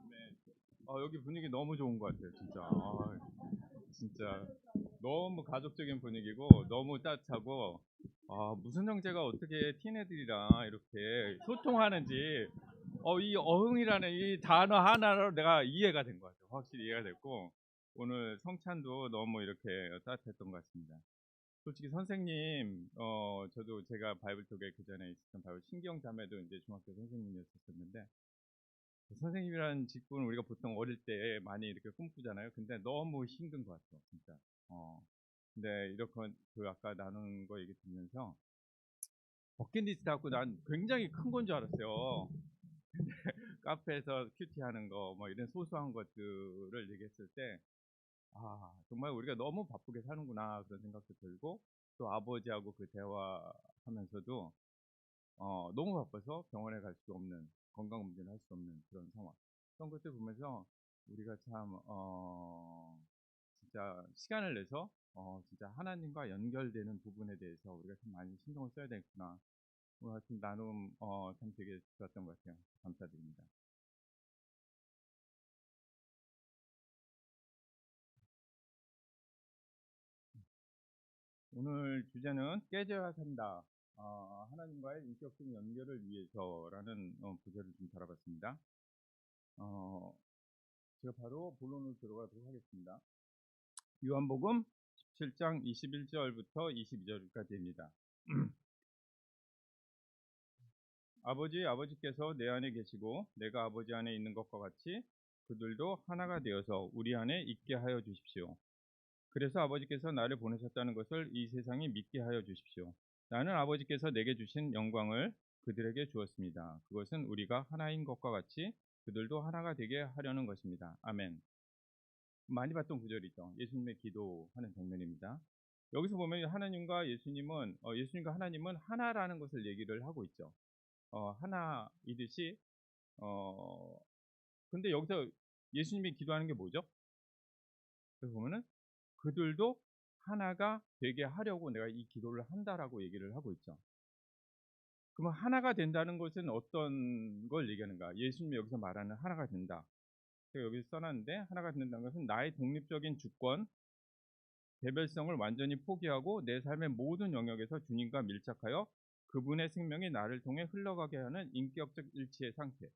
네. 여기 분위기 너무 좋은 것 같아요, 진짜. 진짜 너무 가족적인 분위기고 너무 따뜻하고 무슨 형제가 어떻게 티네들이랑 이렇게 소통하는지 이 어흥이라는 이 단어 하나로 내가 이해가 된 것 같아요. 확실히 이해가 됐고 오늘 성찬도 너무 이렇게 따뜻했던 것 같습니다. 솔직히 선생님, 저도 제가 바이블톡에 그 전에 있었던 바이블 신경 자매도 이제 중학교 선생님이었었는데 그 선생님이라는 직분을 우리가 보통 어릴 때 많이 이렇게 꿈꾸잖아요. 근데 너무 힘든 것 같아요, 진짜. 근데 이렇게 그 아까 나눈 거 얘기 듣면서 버킷리스트 갖고 난 굉장히 큰 건 줄 알았어요. 카페에서 큐티 하는 거, 뭐 이런 소소한 것들을 얘기했을 때, 정말 우리가 너무 바쁘게 사는구나 그런 생각도 들고, 또 아버지하고 그 대화하면서도 너무 바빠서 병원에 갈 수 없는, 건강검진을 할 수 없는 그런 상황. 그런 것들 보면서 우리가 참, 진짜 시간을 내서 진짜 하나님과 연결되는 부분에 대해서 우리가 좀 많이 신경을 써야 되겠구나. 오늘 같은 나눔 참 되게 좋았던 것 같아요. 감사드립니다. 오늘 주제는 깨져야 산다. 하나님과의 인격적인 연결을 위해서라는 부제를 좀 달아봤습니다. 어, 제가 바로 본론으로 들어가도록 하겠습니다. 요한복음 17장 21절부터 22절까지입니다. 아버지께서 내 안에 계시고 내가 아버지 안에 있는 것과 같이 그들도 하나가 되어서 우리 안에 있게 하여 주십시오. 그래서 아버지께서 나를 보내셨다는 것을 이 세상이 믿게 하여 주십시오. 나는 아버지께서 내게 주신 영광을 그들에게 주었습니다. 그것은 우리가 하나인 것과 같이 그들도 하나가 되게 하려는 것입니다. 아멘. 많이 봤던 구절이죠. 예수님의 기도하는 장면입니다. 여기서 보면 하나님과 예수님은 예수님과 하나님은 하나라는 것을 얘기를 하고 있죠. 하나이듯이 어 근데 여기서 예수님이 기도하는 게 뭐죠? 그래서 보면은 그들도 하나가 되게 하려고 내가 이 기도를 한다라고 얘기를 하고 있죠. 그러면 하나가 된다는 것은 어떤 걸 얘기하는가? 예수님이 여기서 말하는 하나가 된다. 제가 여기 써놨는데 하나가 된다는 것은 나의 독립적인 주권, 개별성을 완전히 포기하고 내 삶의 모든 영역에서 주님과 밀착하여 그분의 생명이 나를 통해 흘러가게 하는 인격적 일치의 상태.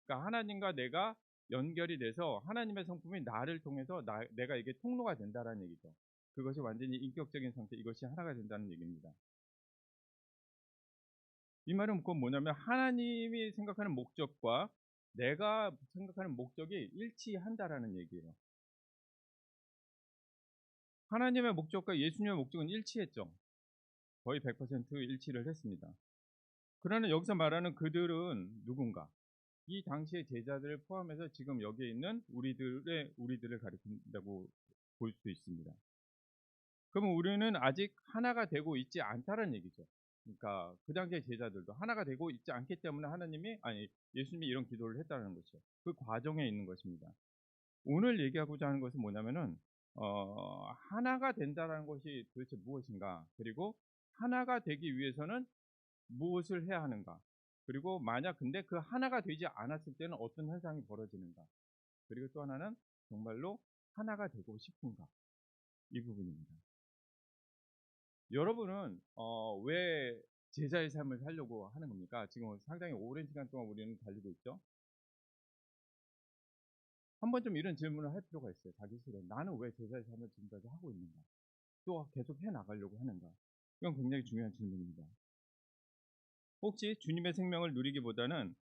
그러니까 하나님과 내가 연결이 돼서 하나님의 성품이 나를 통해서 내가 이게 통로가 된다라는 얘기죠. 그것이 완전히 인격적인 상태, 이것이 하나가 된다는 얘기입니다. 이 말은 그건 뭐냐면 하나님이 생각하는 목적과 내가 생각하는 목적이 일치한다라는 얘기예요. 하나님의 목적과 예수님의 목적은 일치했죠. 거의 100% 일치를 했습니다. 그러나 여기서 말하는 그들은 누군가? 이 당시의 제자들을 포함해서 지금 여기에 있는 우리들을 가리킨다고 볼 수 있습니다. 그러면 우리는 아직 하나가 되고 있지 않다는 얘기죠. 그러니까 그 당시의 제자들도 하나가 되고 있지 않기 때문에 예수님이 이런 기도를 했다는 것이죠. 그 과정에 있는 것입니다. 오늘 얘기하고자 하는 것은 뭐냐면은 하나가 된다는 것이 도대체 무엇인가? 그리고 하나가 되기 위해서는 무엇을 해야 하는가? 그리고 만약 근데 그 하나가 되지 않았을 때는 어떤 현상이 벌어지는가? 그리고 또 하나는 정말로 하나가 되고 싶은가? 이 부분입니다. 여러분은 왜 제자의 삶을 살려고 하는 겁니까? 지금 상당히 오랜 시간 동안 우리는 달리고 있죠. 한번 좀 이런 질문을 할 필요가 있어요. 자기 스스로 나는 왜 제자의 삶을 지금까지 하고 있는가? 또 계속 해 나가려고 하는가? 이건 굉장히 중요한 질문입니다. 혹시 주님의 생명을 누리기보다는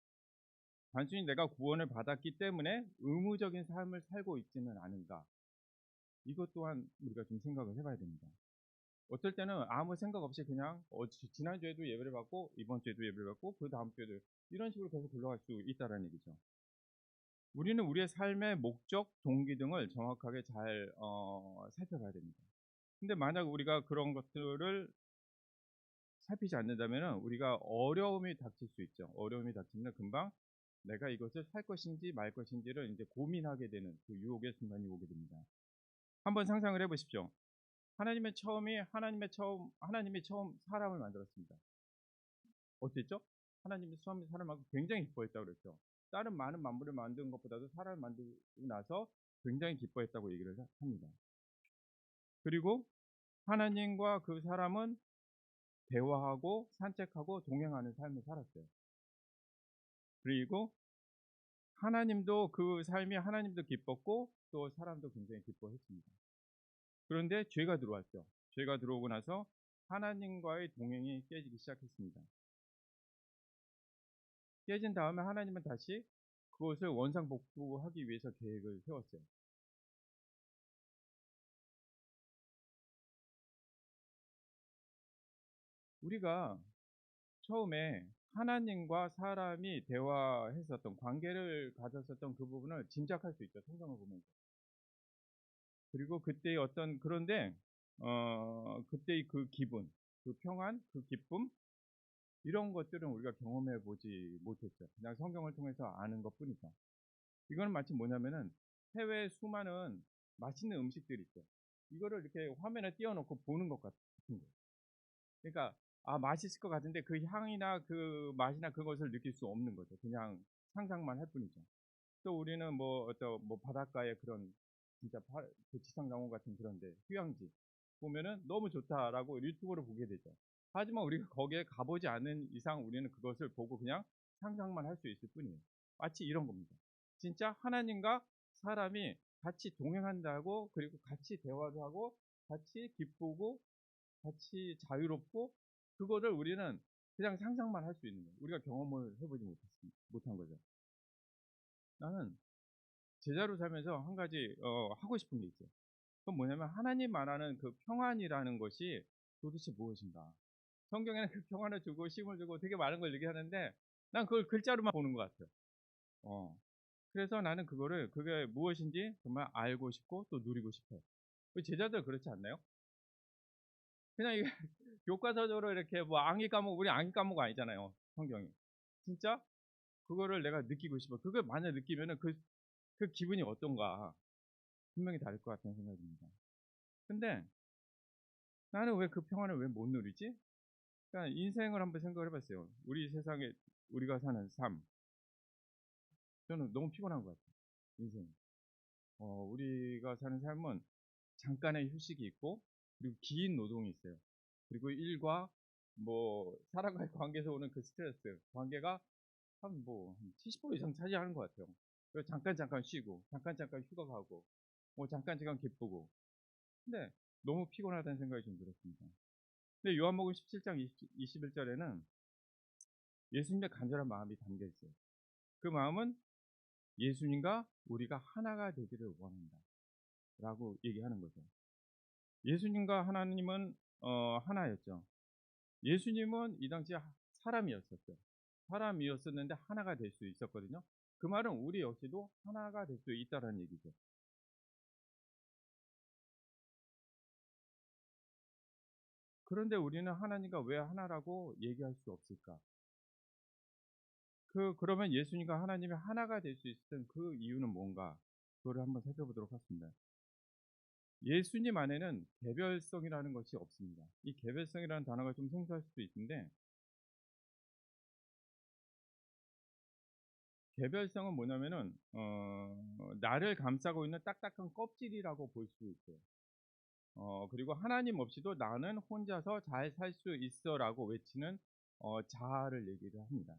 단순히 내가 구원을 받았기 때문에 의무적인 삶을 살고 있지는 않은가? 이것 또한 우리가 좀 생각을 해봐야 됩니다. 어떨 때는 아무 생각 없이 그냥 지난주에도 예배를 받고 이번 주에도 예배를 받고 그 다음 주에도 이런 식으로 계속 굴러갈 수 있다는 얘기죠. 우리는 우리의 삶의 목적, 동기 등을 정확하게 잘 살펴봐야 됩니다. 근데 만약 우리가 그런 것들을 살피지 않는다면 우리가 어려움이 닥칠 수 있죠. 어려움이 닥치면 금방 내가 이것을 살 것인지 말 것인지를 이제 고민하게 되는 그 유혹의 순간이 오게 됩니다. 한번 상상을 해보십시오. 하나님이 처음 사람을 만들었습니다. 어땠죠? 하나님이 처음 사람을 만들고 굉장히 기뻐했다고 그랬죠. 다른 많은 만물을 만든 것보다도 사람을 만들고 나서 굉장히 기뻐했다고 얘기를 합니다. 그리고 하나님과 그 사람은 대화하고 산책하고 동행하는 삶을 살았어요. 그리고 하나님도 그 삶이 하나님도 기뻤고 또 사람도 굉장히 기뻐했습니다. 그런데 죄가 들어왔죠. 죄가 들어오고 나서 하나님과의 동행이 깨지기 시작했습니다. 깨진 다음에 하나님은 다시 그것을 원상복구하기 위해서 계획을 세웠어요. 우리가 처음에 하나님과 사람이 대화했었던 관계를 가졌었던 그 부분을 짐작할 수 있죠. 성경을 보면서. 그리고 그때의 어떤 그런데 그때의 그 기분, 그 평안, 그 기쁨 이런 것들은 우리가 경험해 보지 못했죠. 그냥 성경을 통해서 아는 것뿐이죠. 이거는 마치 뭐냐면은 해외 수많은 맛있는 음식들이 있죠. 이거를 이렇게 화면에 띄워놓고 보는 것 같은 거예요. 그러니까 맛있을 것 같은데 그 향이나 그 맛이나 그것을 느낄 수 없는 거죠. 그냥 상상만 할 뿐이죠. 또 우리는 뭐 어떤 뭐 바닷가에 그런 진짜 그 지상강원 같은 그런데 휴양지 보면은 너무 좋다라고 유튜브로 보게 되죠. 하지만 우리가 거기에 가보지 않은 이상 우리는 그것을 보고 그냥 상상만 할 수 있을 뿐이에요. 마치 이런 겁니다. 진짜 하나님과 사람이 같이 동행한다고 그리고 같이 대화도 하고 같이 기쁘고 같이 자유롭고 그거를 우리는 그냥 상상만 할 수 있는 거예요. 우리가 경험을 해보지 못한 거죠. 나는 제자로 살면서 한 가지 하고 싶은 게 있어요. 그건 뭐냐면 하나님 말하는 그 평안이라는 것이 도대체 무엇인가? 성경에는 그 평안을 주고 쉼을 주고 되게 많은 걸 얘기하는데 난 그걸 글자로만 보는 것 같아요. 어. 그래서 나는 그게 무엇인지 정말 알고 싶고 또 누리고 싶어요. 우리 제자들 그렇지 않나요? 그냥 이게 교과서적으로 이렇게 뭐 암기 과목 우리 암기 과목 아니잖아요. 성경이. 진짜 그거를 내가 느끼고 싶어. 그걸 만약 느끼면은 그 기분이 어떤가 분명히 다를 것 같다는 생각이 듭니다. 근데 나는 왜 그 평안을 왜 못 누리지? 그러니까 인생을 한번 생각을 해봤어요. 우리 세상에 우리가 사는 삶. 저는 너무 피곤한 것 같아요. 인생. 우리가 사는 삶은 잠깐의 휴식이 있고 그리고 긴 노동이 있어요. 그리고 일과 뭐 사람과의 관계에서 오는 그 스트레스 관계가 한 70% 이상 차지하는 것 같아요. 그래서 잠깐 쉬고 잠깐 휴가 가고 뭐 잠깐 기쁘고 근데 너무 피곤하다는 생각이 좀 들었습니다. 근데 요한복음 17장 21절에는 예수님의 간절한 마음이 담겨 있어요. 그 마음은 예수님과 우리가 하나가 되기를 원한다 라고 얘기하는 거죠. 예수님과 하나님은 하나였죠. 예수님은 이 당시에 사람이었었어요. 사람이었었는데 하나가 될 수 있었거든요. 그 말은 우리 역시도 하나가 될 수 있다는 얘기죠. 그런데 우리는 하나님과 왜 하나라고 얘기할 수 없을까? 그러면 예수님과 하나님이 하나가 될 수 있었던 그 이유는 뭔가? 그거를 한번 살펴보도록 하겠습니다. 예수님 안에는 개별성이라는 것이 없습니다. 이 개별성이라는 단어가 좀 생소할 수도 있는데 개별성은 뭐냐면은 나를 감싸고 있는 딱딱한 껍질이라고 볼 수 있어요. 그리고 하나님 없이도 나는 혼자서 잘 살 수 있어라고 외치는 자아를 얘기를 합니다.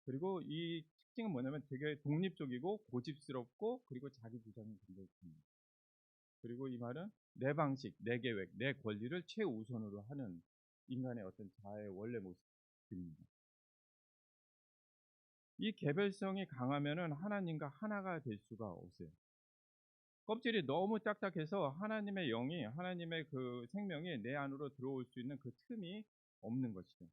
그리고 이 특징은 뭐냐면 되게 독립적이고 고집스럽고 그리고 자기 주장이 굉장히 큽니다. 그리고 이 말은 내 방식, 내 계획, 내 권리를 최우선으로 하는 인간의 어떤 자아의 원래 모습입니다. 이 개별성이 강하면은 하나님과 하나가 될 수가 없어요. 껍질이 너무 딱딱해서 하나님의 영이, 하나님의 그 생명이 내 안으로 들어올 수 있는 그 틈이 없는 것이죠.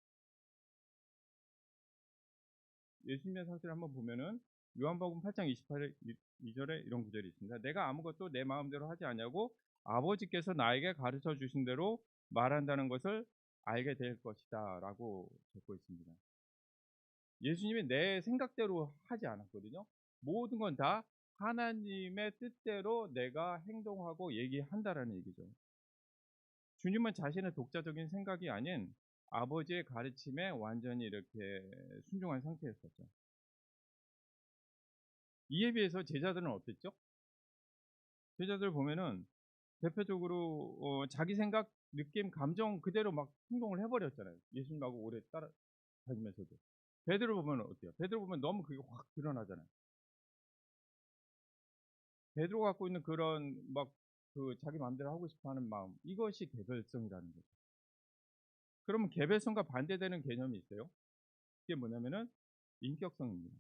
예수님의 사실을 한번 보면은 요한복음 8장 28절에 이런 구절이 있습니다. 내가 아무것도 내 마음대로 하지 않냐고 아버지께서 나에게 가르쳐 주신 대로 말한다는 것을 알게 될 것이다 라고 적고 있습니다. 예수님이 내 생각대로 하지 않았거든요. 모든 건 다 하나님의 뜻대로 내가 행동하고 얘기한다라는 얘기죠. 주님은 자신의 독자적인 생각이 아닌 아버지의 가르침에 완전히 이렇게 순종한 상태였었죠. 이에 비해서 제자들은 어땠죠? 제자들 보면은 대표적으로 자기 생각, 느낌, 감정 그대로 막 행동을 해버렸잖아요. 예수님하고 오래 따라 다니면서도. 베드로 보면 어때요? 베드로 보면 너무 그게 확 드러나잖아요. 베드로가 갖고 있는 그런 막 그 자기 마음대로 하고 싶어하는 마음, 이것이 개별성이라는 거죠. 그러면 개별성과 반대되는 개념이 있어요. 그게 뭐냐면은 인격성입니다.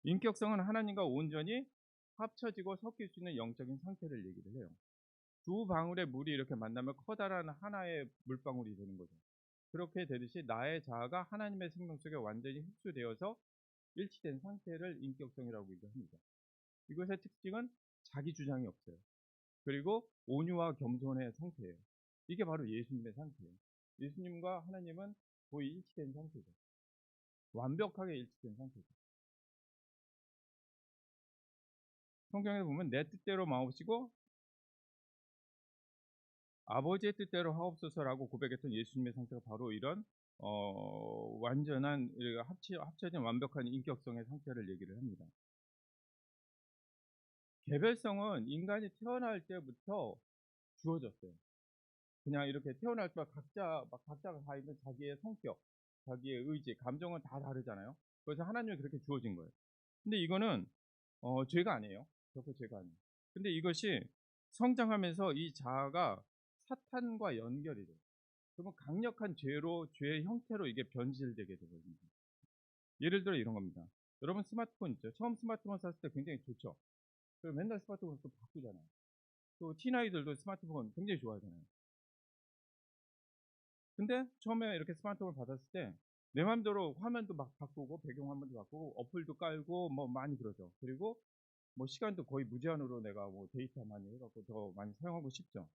인격성은 하나님과 온전히 합쳐지고 섞일 수 있는 영적인 상태를 얘기를 해요. 두 방울의 물이 이렇게 만나면 커다란 하나의 물방울이 되는 거죠. 그렇게 되듯이 나의 자아가 하나님의 생명 속에 완전히 흡수되어서 일치된 상태를 인격성이라고 얘기합니다. 이것의 특징은 자기 주장이 없어요. 그리고 온유와 겸손의 상태예요. 이게 바로 예수님의 상태예요. 예수님과 하나님은 거의 일치된 상태죠. 완벽하게 일치된 상태죠. 성경에 보면 내 뜻대로 마옵시고 아버지의 뜻대로 하옵소서라고 고백했던 예수님의 상태가 바로 이런 완전한 합쳐진 완벽한 인격성의 상태를 얘기를 합니다. 개별성은 인간이 태어날 때부터 주어졌어요. 그냥 이렇게 태어날 때 각자가 다 있는 자기의 성격, 자기의 의지, 감정은 다 다르잖아요. 그래서 하나님이 그렇게 주어진 거예요. 근데 이거는 죄가 아니에요. 결코 죄가 아니에요. 근데 이것이 성장하면서 이 자아가 사탄과 연결이 돼요. 그러면 강력한 죄의 형태로 이게 변질되게 되거든요. 예를 들어 이런 겁니다. 여러분 스마트폰 있죠? 처음 스마트폰 샀을 때 굉장히 좋죠. 그리고 맨날 스마트폰 또 바꾸잖아요. 또 티나이들도 스마트폰 굉장히 좋아하잖아요. 근데 처음에 이렇게 스마트폰을 받았을 때 내 맘대로 화면도 막 바꾸고 배경 화면도 바꾸고 어플도 깔고 뭐 많이 그러죠. 그리고 뭐 시간도 거의 무제한으로 내가 뭐 데이터 많이 해갖고 더 많이 사용하고 싶죠.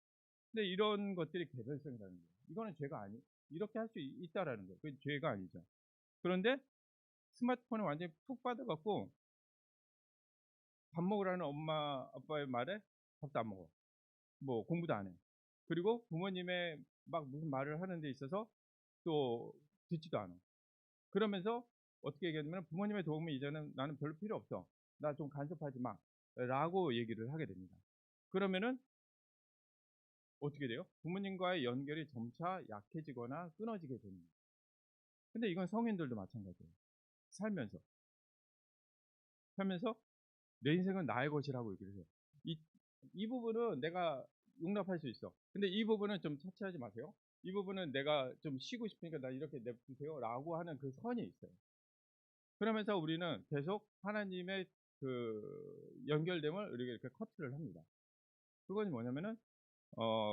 근데 이런 것들이 개별성이라는 거예요. 이거는 죄가 이렇게 할 수 있다라는 거예요. 그게 죄가 아니죠. 그런데 스마트폰에 완전히 푹 빠져갖고 밥 먹으라는 엄마 아빠의 말에 밥도 안 먹어. 뭐 공부도 안 해. 그리고 부모님의 막 무슨 말을 하는 데 있어서 또 듣지도 않아. 그러면서 어떻게 얘기하냐면 부모님의 도움이 이제는 나는 별로 필요 없어. 나 좀 간섭하지 마. 라고 얘기를 하게 됩니다. 그러면은 어떻게 돼요? 부모님과의 연결이 점차 약해지거나 끊어지게 됩니다. 근데 이건 성인들도 마찬가지예요. 살면서. 살면서 내 인생은 나의 것이라고 얘기를 해요. 이, 이 부분은 내가 용납할 수 있어. 근데 이 부분은 좀 차치하지 마세요. 이 부분은 내가 좀 쉬고 싶으니까 나 이렇게 냅두세요. 라고 하는 그 선이 있어요. 그러면서 우리는 계속 하나님의 그 연결됨을 우리가 이렇게 커트를 합니다. 그건 뭐냐면은,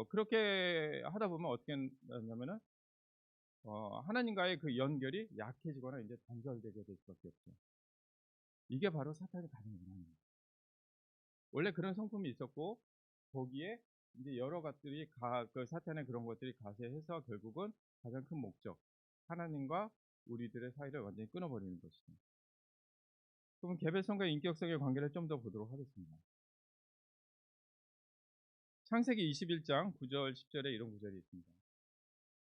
그렇게 하다 보면 어떻게 되냐면은, 하나님과의 그 연결이 약해지거나 이제 단절되게 될 수밖에 없죠. 이게 바로 사탄이 가진 영향입니다. 원래 그런 성품이 있었고, 거기에 이제 여러 것들이 그 사탄의 그런 것들이 가세해서 결국은 가장 큰 목적, 하나님과 우리들의 사이를 완전히 끊어버리는 것이죠. 그럼 개별성과 인격성의 관계를 좀 더 보도록 하겠습니다. 창세기 21장 9절 10절에 이런 구절이 있습니다.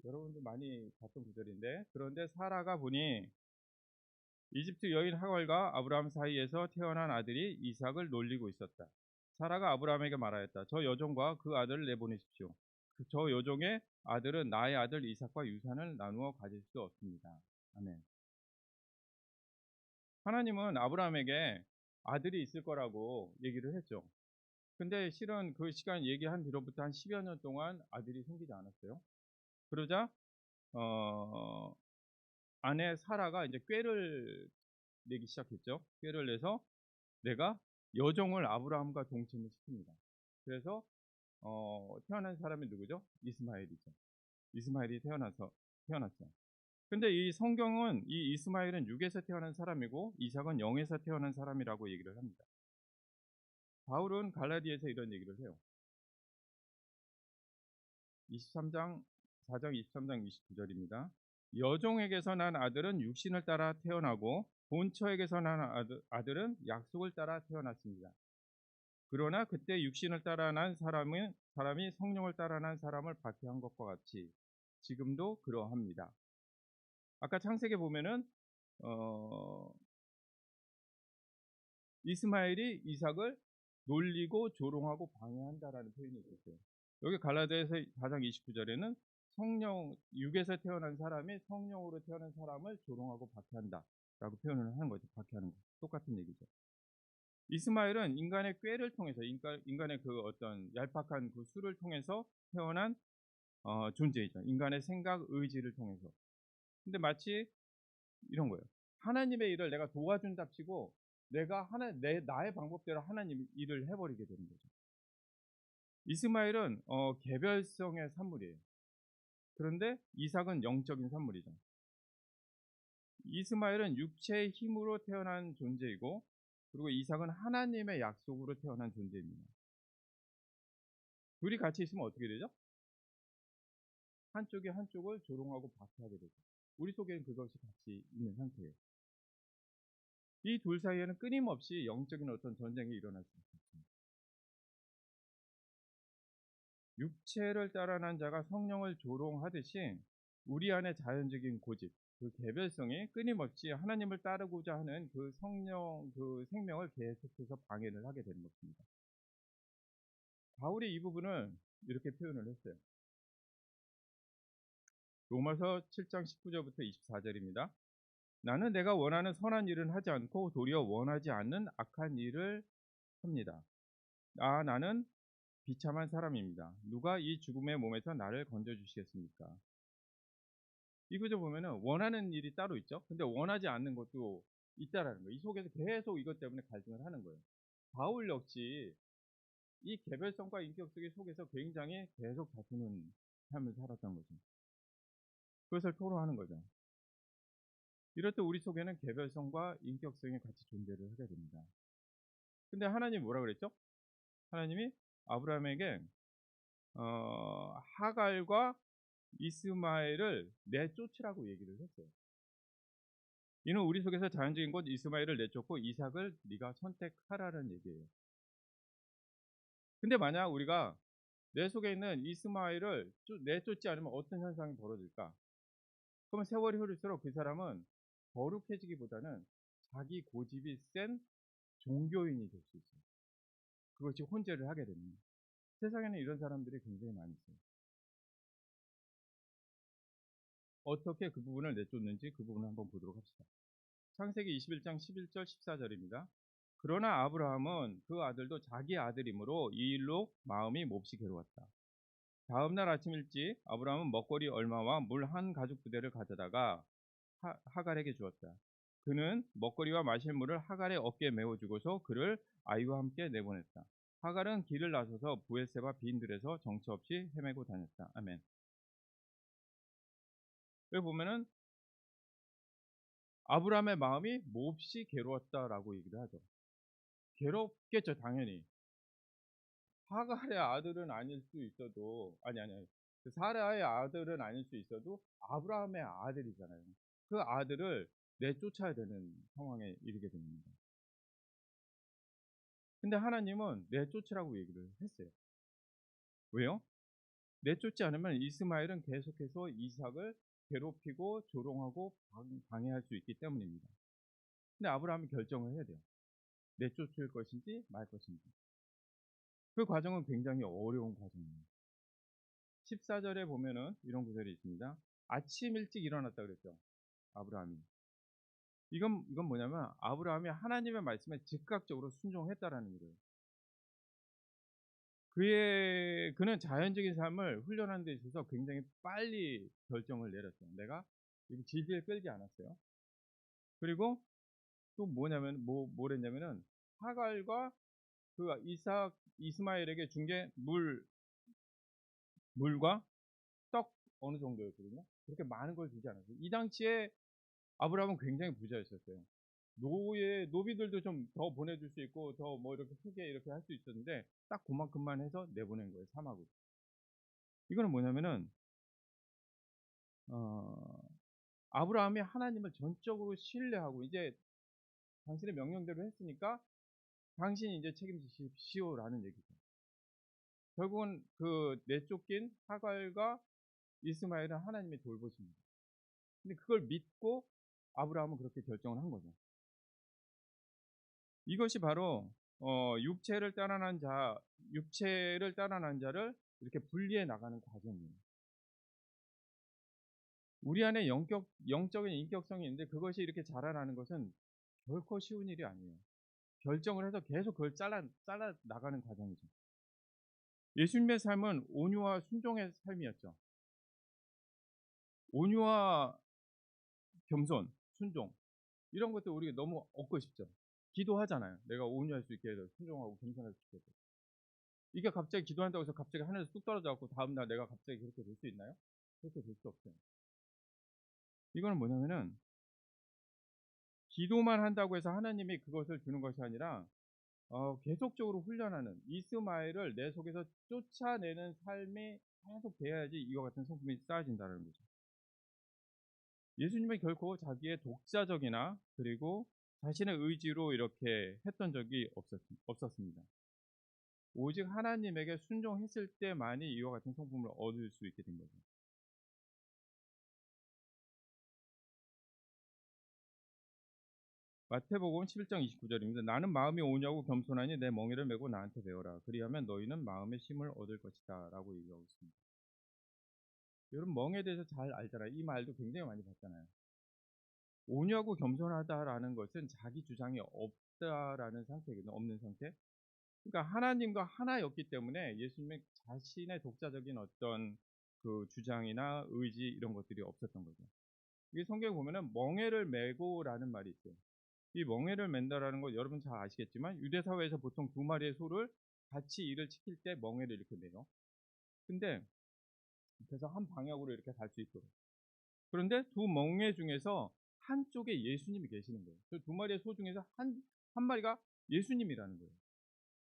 여러분들 많이 봤던 구절인데, 그런데 사라가 보니 이집트 여인 하갈과 아브라함 사이에서 태어난 아들이 이삭을 놀리고 있었다. 사라가 아브라함에게 말하였다. 저 여종과 그 아들을 내보내십시오. 저 여종의 아들은 나의 아들 이삭과 유산을 나누어 가질 수 없습니다. 아멘. 하나님은 아브라함에게 아들이 있을 거라고 얘기를 했죠. 근데 실은 그 시간 얘기한 뒤로부터 한 10여 년 동안 아들이 생기지 않았어요. 그러자 아내 사라가 이제 꾀를 내기 시작했죠. 꾀를 내서 내가 여종을 아브라함과 동침을 시킵니다. 그래서 태어난 사람이 누구죠? 이스마엘이죠. 이스마엘이 태어났어요. 근데 이 성경은 이 이스마엘은 육에서 태어난 사람이고 이삭은 영에서 태어난 사람이라고 얘기를 합니다. 바울은 갈라디아에서 이런 얘기를 해요. 4장 23장 29절입니다. 여종에게서 난 아들은 육신을 따라 태어나고 본처에게서 난 아들은 약속을 따라 태어났습니다. 그러나 그때 육신을 따라 난 사람이 성령을 따라 난 사람을 박해한 것과 같이 지금도 그러합니다. 아까 창세기에 보면은 어 이스마엘이 이삭을 놀리고 조롱하고 방해한다라는 표현이 있었어요. 여기 갈라디아서 4장 29절에는 성령 육에서 태어난 사람이 성령으로 태어난 사람을 조롱하고 박해한다라고 표현을 하는 거죠. 박해하는 거. 똑같은 얘기죠. 이스마엘은 인간의 꾀를 통해서 인간의 그 어떤 얄팍한 그 수를 통해서 태어난 존재이죠. 인간의 생각, 의지를 통해서. 근데 마치 이런 거예요. 하나님의 일을 내가 도와준답시고 내가 나의 방법대로 하나님 일을 해버리게 되는 거죠. 이스마엘은 개별성의 산물이에요. 그런데 이삭은 영적인 산물이죠. 이스마엘은 육체의 힘으로 태어난 존재이고, 그리고 이삭은 하나님의 약속으로 태어난 존재입니다. 둘이 같이 있으면 어떻게 되죠? 한쪽이 한쪽을 조롱하고 박해하게 되죠. 우리 속에는 그것이 같이 있는 상태예요. 이 둘 사이에는 끊임없이 영적인 어떤 전쟁이 일어날 수 있습니다. 육체를 따라난 자가 성령을 조롱하듯이 우리 안의 자연적인 고집, 그 개별성이 끊임없이 하나님을 따르고자 하는 그 성령, 그 생명을 계속해서 방해를 하게 되는 것입니다. 바울이 이 부분을 이렇게 표현을 했어요. 로마서 7장 19절부터 24절입니다. 나는 내가 원하는 선한 일은 하지 않고 도리어 원하지 않는 악한 일을 합니다. 나는 비참한 사람입니다. 누가 이 죽음의 몸에서 나를 건져주시겠습니까? 이 구절 보면은 원하는 일이 따로 있죠. 근데 원하지 않는 것도 있다라는 거예요. 이 속에서 계속 이것 때문에 갈등을 하는 거예요. 바울 역시 이 개별성과 인격성의 속에서 굉장히 계속 다투는 삶을 살았던 거죠. 그것을 토로하는 거죠. 이럴 때 우리 속에는 개별성과 인격성이 같이 존재를 하게 됩니다. 근데 하나님이 뭐라 그랬죠? 하나님이 아브라함에게 하갈과 이스마엘을 내쫓으라고 얘기를 했어요. 이는 우리 속에서 자연적인 것 이스마엘을 내쫓고 이삭을 네가 선택하라는 얘기예요. 근데 만약 우리가 내 속에 있는 이스마엘을 내쫓지 않으면 어떤 현상이 벌어질까? 그러면 세월이 흐를수록 그 사람은 거룩해지기보다는 자기 고집이 센 종교인이 될 수 있어요. 그것이 혼재를 하게 됩니다. 세상에는 이런 사람들이 굉장히 많이 있어요. 어떻게 그 부분을 내쫓는지 그 부분을 한번 보도록 합시다. 창세기 21장 11절 14절입니다. 그러나 아브라함은 그 아들도 자기 아들이므로 이 일로 마음이 몹시 괴로웠다. 다음 날 아침 일찍 아브라함은 먹거리 얼마와 물 한 가죽 부대를 가져다가 하갈에게 주었다. 그는 먹거리와 마실 물을 하갈의 어깨에 메워주고서 그를 아이와 함께 내보냈다. 하갈은 길을 나서서 부에세바 빈들에서 정처 없이 헤매고 다녔다. 아멘. 여기 보면은 아브라함의 마음이 몹시 괴로웠다라고 얘기를 하죠. 괴롭겠죠, 당연히. 하갈의 아들은 아닐 수 있어도 아니. 그 사라의 아들은 아닐 수 있어도 아브라함의 아들이잖아요. 그 아들을 내쫓아야 되는 상황에 이르게 됩니다. 근데 하나님은 내쫓으라고 얘기를 했어요. 왜요? 내쫓지 않으면 이스마엘은 계속해서 이삭을 괴롭히고 조롱하고 방해할 수 있기 때문입니다. 근데 아브라함이 결정을 해야 돼요. 내쫓을 것인지 말 것인지. 그 과정은 굉장히 어려운 과정입니다. 14절에 보면은 이런 구절이 있습니다. 아침 일찍 일어났다 그랬죠. 아브라함이. 이건 뭐냐면 아브라함이 하나님의 말씀에 즉각적으로 순종했다라는 거예요. 그는 자연적인 삶을 훈련하는 데 있어서 굉장히 빨리 결정을 내렸어요. 내가 이거 질질 끌지 않았어요. 그리고 또 뭐랬냐면은 하갈과 그 이스마엘에게 준 게 물과 떡 어느 정도였거든요. 그렇게 많은 걸 주지 않았어요. 이 당시에 아브라함은 굉장히 부자였었어요. 노비들도 좀 더 보내줄 수 있고 더 뭐 이렇게 크게 이렇게 할 수 있었는데 딱 그만큼만 해서 내보낸 거예요. 사막으로. 이거는 뭐냐면은 어, 아브라함이 하나님을 전적으로 신뢰하고 이제 당신의 명령대로 했으니까 당신이 이제 책임지십시오라는 얘기죠. 결국은 그 내쫓긴 하갈과 이스마엘은 하나님의 돌보십니다. 근데 그걸 믿고 아브라함은 그렇게 결정을 한 거죠. 이것이 바로 육체를 따라난 자를 이렇게 분리해 나가는 과정이에요. 우리 안에 영적인 인격성이 있는데 그것이 이렇게 자라나는 것은 결코 쉬운 일이 아니에요. 결정을 해서 계속 그걸 잘라 나가는 과정이죠. 예수님의 삶은 온유와 순종의 삶이었죠. 온유와 겸손, 순종 이런 것들 우리가 너무 얻고 싶죠. 기도하잖아요. 내가 온유할 수 있게 해서 순종하고 겸손할 수 있게 해서. 이게 갑자기 기도한다고 해서 갑자기 하늘에서 뚝 떨어져 갖고 다음 날 내가 갑자기 그렇게 될 수 있나요? 그렇게 될 수 없어요. 이거는 뭐냐면은 기도만 한다고 해서 하나님이 그것을 주는 것이 아니라 계속적으로 훈련하는 이스마엘을 내 속에서 쫓아내는 삶이 계속 돼야지 이와 같은 성품이 쌓여진다는 거죠. 예수님은 결코 자기의 독자적이나 그리고 자신의 의지로 이렇게 했던 적이 없었습니다. 오직 하나님에게 순종했을 때만이 이와 같은 성품을 얻을 수 있게 된 거죠. 마태복음 11장 29절입니다. 나는 마음이 온유하고 겸손하니 내 멍에를 메고 나한테 배워라. 그리하면 너희는 마음의 쉼을 얻을 것이다. 라고 얘기하고 있습니다. 여러분 멍에 대해서 잘 알잖아요. 이 말도 굉장히 많이 봤잖아요. 온유하고 겸손하다라는 것은 자기 주장이 없다라는 상태거든요. 없는 상태. 그러니까 하나님과 하나였기 때문에 예수님의 자신의 독자적인 어떤 그 주장이나 의지 이런 것들이 없었던 거죠. 이게 성경에 보면은 멍에를 메고라는 말이 있어요. 이 멍에를 맨다라는 거 여러분 잘 아시겠지만 유대 사회에서 보통 두 마리의 소를 같이 일을 시킬 때 멍에를 이렇게 매요. 근데 그래서 한 방향으로 이렇게 갈 수 있도록. 그런데 두 멍에 중에서 한쪽에 예수님이 계시는 거예요. 그 두 마리의 소 중에서 한 마리가 예수님이라는 거예요.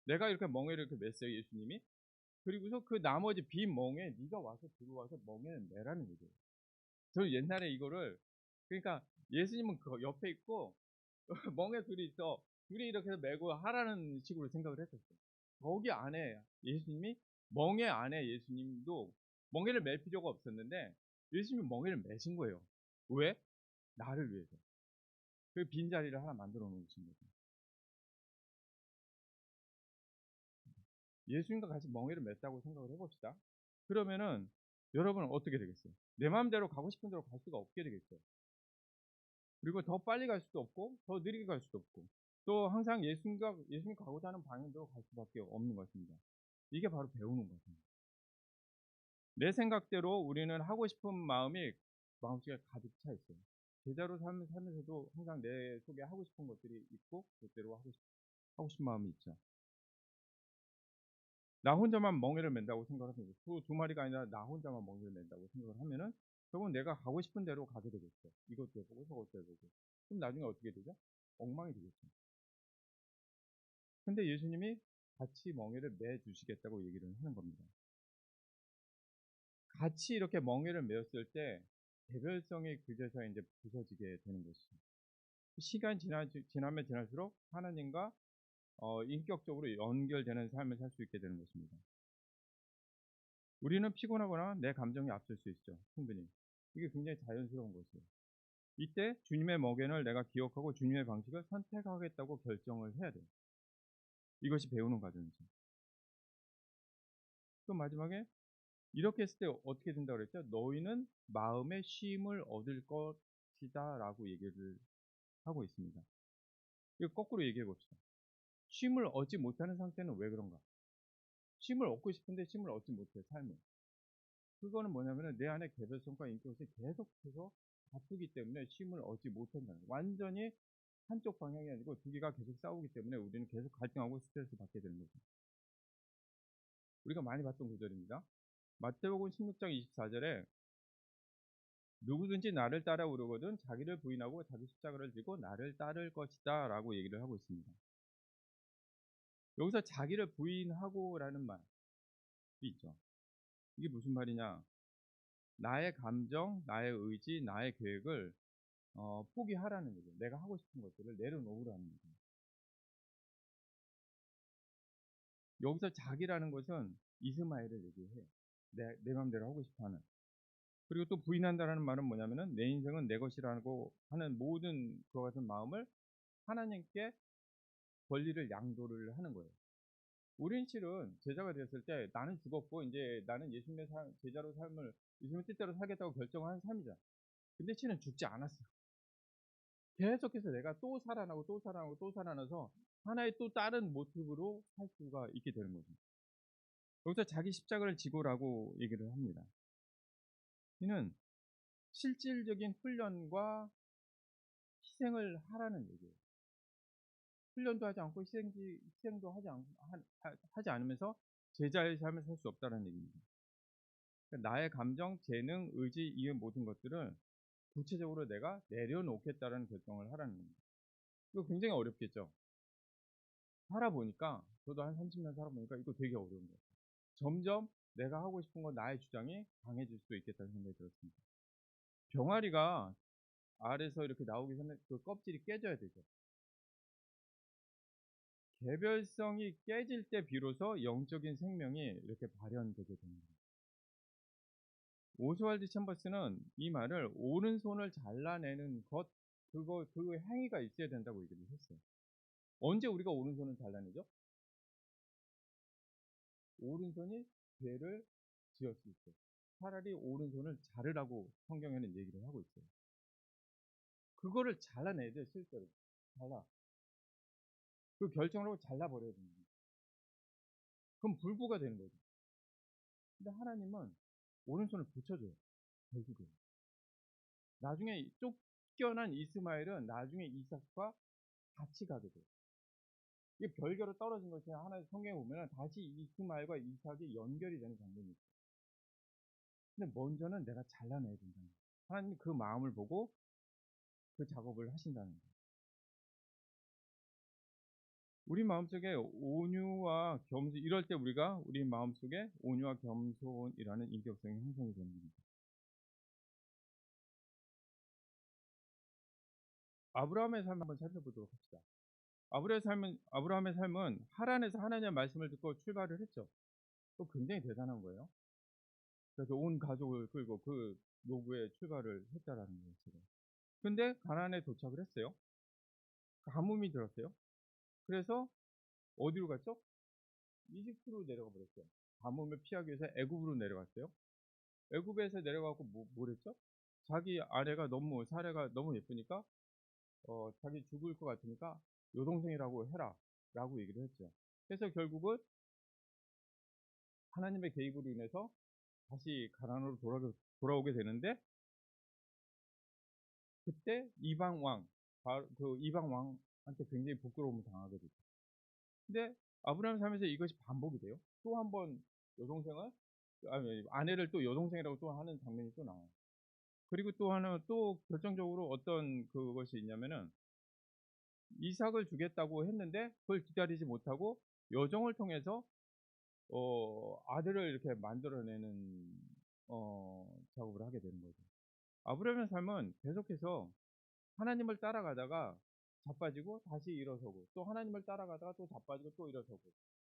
내가 이렇게 멍에를 이렇게 맸어요, 예수님이. 그리고서 그 나머지 빈 멍에 네가 와서 들어와서 멍에를 매라는 거죠. 저는 옛날에 이거를 그러니까 예수님은 그 옆에 있고 멍에 둘이 있어. 둘이 이렇게 해서 메고 하라는 식으로 생각을 했었어요. 거기 안에 예수님이 멍에 안에 예수님도 멍에를 맬 필요가 없었는데 예수님이 멍에를 매신 거예요. 왜? 나를 위해서. 그 빈자리를 하나 만들어 놓으신 거죠. 예수님과 같이 멍에를 맸다고 생각을 해봅시다. 그러면은 여러분은 어떻게 되겠어요? 내 마음대로 가고 싶은 대로 갈 수가 없게 되겠어요. 그리고 더 빨리 갈 수도 없고 더 느리게 갈 수도 없고 또 항상 예수님 가고자 하는 방향대로 갈 수밖에 없는 것입니다. 이게 바로 배우는 것입니다. 내 생각대로 우리는 하고 싶은 마음이 마음속에 가득 차 있어요. 제자로 살면서도 항상 내 속에 하고 싶은 것들이 있고 그대로 하고 싶은 마음이 있죠. 나 혼자만 멍에를 맨다고 생각을 하면 두 마리가 아니라 나 혼자만 멍에를 맨다고 생각을 하면은 결국은 내가 가고 싶은 대로 가게 되겠죠. 이것도 해보고 저것도 해보고. 그럼 나중에 어떻게 되죠? 엉망이 되겠죠. 근데 예수님이 같이 멍에를 매 주시겠다고 얘기를 하는 겁니다. 같이 이렇게 멍에를 메었을 때 개별성이 그제서 이제 부서지게 되는 것이죠. 시간이 지나면 지날수록 하나님과 인격적으로 연결되는 삶을 살 수 있게 되는 것입니다. 우리는 피곤하거나 내 감정이 앞설 수 있죠. 충분히. 이게 굉장히 자연스러운 것이에요. 이때 주님의 먹연을 내가 기억하고 주님의 방식을 선택하겠다고 결정을 해야 돼요. 이것이 배우는 과정이죠. 또 마지막에 이렇게 했을 때 어떻게 된다고 그랬죠? 너희는 마음의 쉼을 얻을 것이다 라고 얘기를 하고 있습니다. 이거 거꾸로 얘기해 봅시다. 쉼을 얻지 못하는 상태는 왜 그런가? 쉼을 얻고 싶은데 쉼을 얻지 못해, 삶을. 그거는 뭐냐면은 내 안에 개별성과 인격이 계속해서 다투기 때문에 쉼을 얻지 못한다는 거예요. 완전히 한쪽 방향이 아니고 두 개가 계속 싸우기 때문에 우리는 계속 갈등하고 스트레스 받게 되는 거죠. 우리가 많이 봤던 구절입니다. 마태복음 16장 24절에 누구든지 나를 따라오려거든 자기를 부인하고 자기 십자가를 지고 나를 따를 것이다 라고 얘기를 하고 있습니다. 여기서 자기를 부인하고 라는 말이 있죠. 이게 무슨 말이냐? 나의 감정, 나의 의지, 나의 계획을 포기하라는 거죠. 내가 하고 싶은 것들을 내려놓으라는 거죠. 여기서 자기라는 것은 이스마엘을 얘기해. 내 맘대로 하고 싶어 하는. 그리고 또 부인한다라는 말은 뭐냐면은 내 인생은 내 것이라고 하는 모든 그와 같은 마음을 하나님께 권리를 양도를 하는 거예요. 우린 실은 제자가 되었을 때 나는 죽었고 인제 나는 예수님의 제자로 삶을 예수님의 뜻대로 살겠다고 결정한 삶이잖아. 근데 실은 죽지 않았어. 계속해서 내가 또 살아나고 또 살아나고 또 살아나서 하나의 또 다른 모티브로 살 수가 있게 되는 거죠. 여기서 자기 십자가를 지고라고 얘기를 합니다. 이는 실질적인 훈련과 희생을 하라는 얘기예요. 훈련도 하지 않고 희생도 하지 않으면서 제자의 삶을 살 수 없다는 얘기입니다. 그러니까 나의 감정, 재능, 의지 이 모든 것들을 구체적으로 내가 내려놓겠다는 결정을 하라는 겁니다. 이거 굉장히 어렵겠죠. 살아보니까 저도 한 30년 살아보니까 이거 되게 어려운 거예요. 점점 내가 하고 싶은 건 나의 주장이 강해질 수도 있겠다는 생각이 들었습니다. 병아리가 알에서 이렇게 나오기 전에 그 껍질이 깨져야 되죠. 개별성이 깨질 때 비로소 영적인 생명이 이렇게 발현되게 됩니다. 오스왈드 챔버스는 이 말을 오른손을 잘라내는 것, 그 행위가 있어야 된다고 얘기를 했어요. 언제 우리가 오른손을 잘라내죠? 오른손이 죄를 지었을 때. 차라리 오른손을 자르라고 성경에는 얘기를 하고 있어요. 그거를 잘라내야 돼요, 실제로. 그 결정을 하고 잘라버려야 됩니다. 그럼 불구가 되는 거죠. 근데 하나님은 오른손을 붙여줘요, 결국에. 나중에 쫓겨난 이스마엘은 나중에 이삭과 같이 가게 돼요. 이게 별개로 떨어진 것이 하나의 성경에 보면 다시 이스마엘과 이삭이 연결이 되는 장면이 있어요. 근데 먼저는 내가 잘라내야 된다는 거예요. 하나님이 그 마음을 보고 그 작업을 하신다는 거예요. 우리 마음속에 온유와 겸손, 이럴 때 우리가 우리 마음속에 온유와 겸손이라는 인격성이 형성이 되는 겁니다. 아브라함의 삶을 한번 살펴보도록 합시다. 아브라함의 삶은 하란에서 하나님의 말씀을 듣고 출발을 했죠. 또 굉장히 대단한 거예요. 그래서 온 가족을 끌고 그 노구에 출발을 했다라는 거예요, 지금. 근데 가나안에 도착을 했어요. 가뭄이 들었어요. 그래서 어디로 갔죠? 이집트로 내려가 버렸어요. 가뭄을 피하기 위해서 애굽으로 내려갔어요. 애굽에서 내려가고 뭘 했죠? 자기 아내가 사례가 너무 예쁘니까 자기 죽을 것 같으니까 여동생이라고 해라 라고 얘기를 했죠. 그래서 결국은 하나님의 개입으로 인해서 다시 가나안으로 돌아오게 되는데, 그때 그 이방 왕한테 굉장히 부끄러움을 당하게 되죠. 근데 아브라함 삶에서 이것이 반복이 돼요. 또 한 번 여동생을, 아니, 아내를 또 여동생이라고 또 하는 장면이 또 나와요. 그리고 또 하나, 또 결정적으로 어떤 그것이 있냐면은 이삭을 주겠다고 했는데 그걸 기다리지 못하고 여정을 통해서 아들을 이렇게 만들어내는 작업을 하게 되는 거죠. 아브라함의 삶은 계속해서 하나님을 따라가다가 자빠지고 다시 일어서고, 또 하나님을 따라가다가 또 자빠지고 또 일어서고,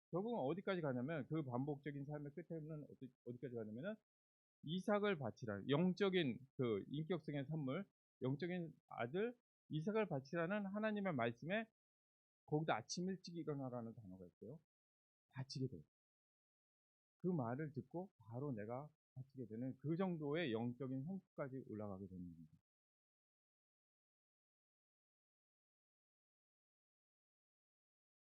결국은 어디까지 가냐면 그 반복적인 삶의 끝에는 어디까지 가냐면은 이삭을 바치라, 영적인 그 인격성의 선물, 영적인 아들 이삭을 바치라는 하나님의 말씀에, 거기도 아침 일찍 일어나라는 단어가 있어요. 바치게 돼요. 그 말을 듣고 바로 내가 바치게 되는 그 정도의 영적인 성숙까지 올라가게 되는 겁니다.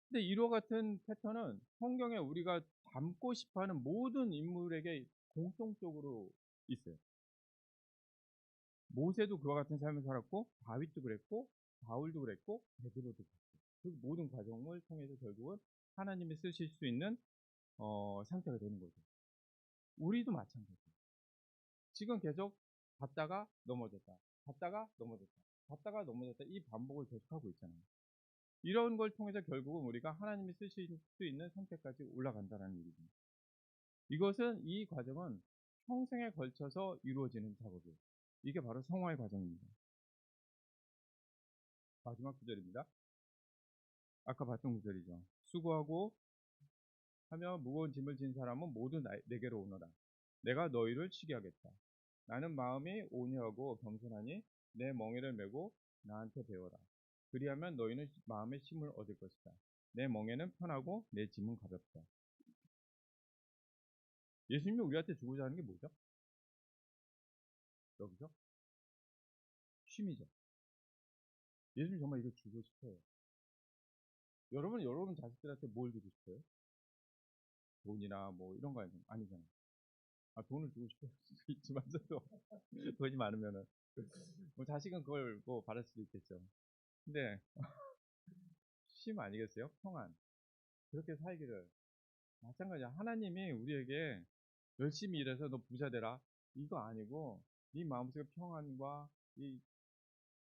근데 이와 같은 패턴은 성경에 우리가 닮고 싶어하는 모든 인물에게 공통적으로 있어요. 모세도 그와 같은 삶을 살았고, 다윗도 그랬고, 바울도 그랬고, 베드로도 그랬고, 그 모든 과정을 통해서 결국은 하나님이 쓰실 수 있는 상태가 되는 거죠. 우리도 마찬가지예요. 지금 계속 갔다가 넘어졌다, 갔다가 넘어졌다, 갔다가 넘어졌다, 이 반복을 계속하고 있잖아요. 이런 걸 통해서 결국은 우리가 하나님이 쓰실 수 있는 상태까지 올라간다는 얘기입니다. 이 과정은 평생에 걸쳐서 이루어지는 작업이에요. 이게 바로 성화의 과정입니다. 마지막 구절입니다. 아까 봤던 구절이죠. 수고하고 하며 무거운 짐을 진 사람은 모두 내게로 오너라. 내가 너희를 쉬게 하겠다. 나는 마음이 온유하고 겸손하니 내 멍에를 메고 나한테 배워라. 그리하면 너희는 마음의 쉼을 얻을 것이다. 내 멍에는 편하고 내 짐은 가볍다. 예수님이 우리한테 주고자 하는 게 뭐죠? 여기서 쉼이죠. 예수님 정말 이거 주고 싶어요. 여러분 자식들한테 뭘 주고 싶어요? 돈이나 뭐 이런 거 아니잖아요. 돈을 주고 싶을 수도 있지만서도 돈이 많으면은 뭐 자식은 그걸 뭐 바랄 수도 있겠죠. 근데 쉼 아니겠어요? 평안. 그렇게 살기를. 마찬가지야. 하나님이 우리에게 열심히 일해서 너 부자 되라. 이거 아니고 네 마음속에 평안과 이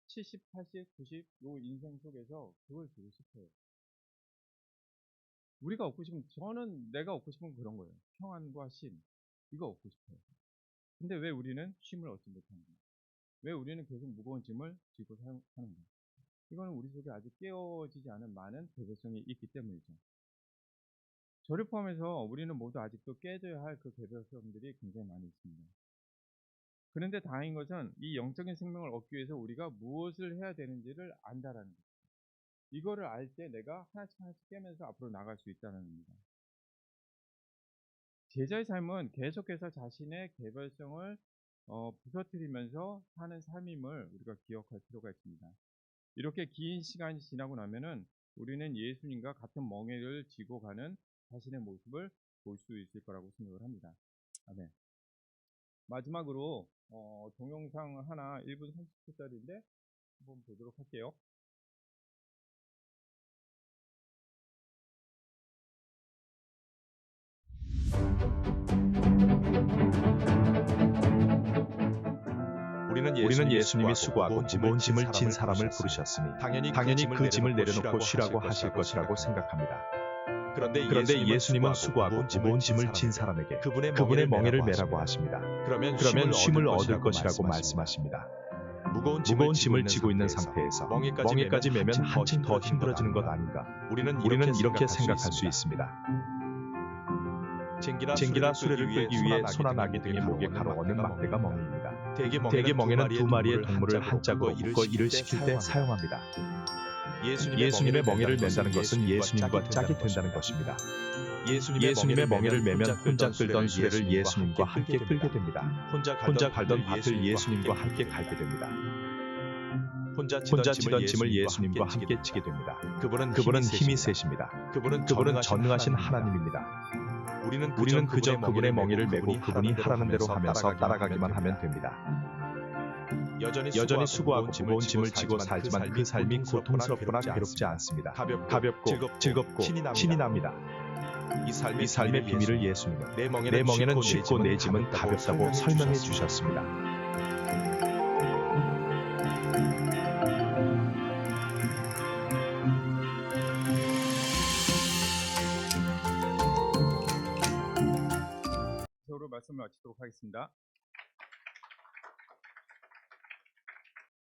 70, 80, 90 요 인생 속에서 그걸 주고 싶어요. 우리가 얻고 싶은 내가 얻고 싶은 그런 거예요. 평안과 쉼. 이거 얻고 싶어요. 근데 왜 우리는 쉼을 얻지 못하는가? 왜 우리는 계속 무거운 짐을 지고 사는가? 이거는 우리 속에 아직 깨어지지 않은 많은 개별성이 있기 때문이죠. 저를 포함해서 우리는 모두 아직도 깨져야 할 그 개별성들이 굉장히 많이 있습니다. 그런데 다행인 것은 이 영적인 생명을 얻기 위해서 우리가 무엇을 해야 되는지를 안다라는 거예요. 이거를 알 때 내가 하나씩 깨면서 앞으로 나갈 수 있다는 겁니다. 제자의 삶은 계속해서 자신의 개별성을 부서뜨리면서 사는 삶임을 우리가 기억할 필요가 있습니다. 이렇게 긴 시간이 지나고 나면은 우리는 예수님과 같은 멍에를 지고 가는 자신의 모습을 볼 수 있을 거라고 생각을 합니다. 아멘. 마지막으로 동영상 하나 1분 30초짜리인데 한번 보도록 할게요. 우리는 예수님이 수고하고 무거운 짐을 진 사람을 부르셨으니 당연히 그 짐을 내려놓고 쉬라고 하실 것이라고 생각합니다. 그런데 예수님은 수고하고 무거운 짐을 진 사람에게 그분의 멍에를 메라고 하십니다. 그러면 쉼을 얻을 것이라고 말씀하십니다. 무거운 짐을 지고 있는 상태에서 멍에까지 매면 한층 더 힘들어지는 것 아닌가? 우리는 이렇게 생각할 수 있습니다. 쟁기나 수레를 끌기 위해 소나 나귀 등의 목에 가로얹는 막대가 멍에입니다. 대개 멍에는 두 마리의 동물을 한 짝으로 묶어 일을 시킬 때 사용합니다. 예수님의 멍에를 맨다는 것은 예수님과 짝이 된다는 것입니다. 예수님의 멍에를 매면 혼자 끌던 수레를 예수님과 함께 끌게 됩니다. 혼자 갈던 밭을 예수님과 함께 갈게 됩니다. 혼자 치던 짐을 예수님과 함께 지게 됩니다. 그분은 힘이 세십니다. 그분은 전능하신 하나님입니다. 우리는 그저 그분의 멍에를 메고 그분이 하라는 대로 하면서 따라가기만 하면 됩니다. 여전히 수고하고 무거운 짐을 지고 살지만 그 삶이 고통스럽거나 괴롭지 않습니다. 가볍고 즐겁고 신이 납니다. 이 삶의 비밀을 예수님은 내 멍에는 쉽고 내 짐은 가볍다고 설명해 주셨습니다. 말씀을 마치도록 하겠습니다.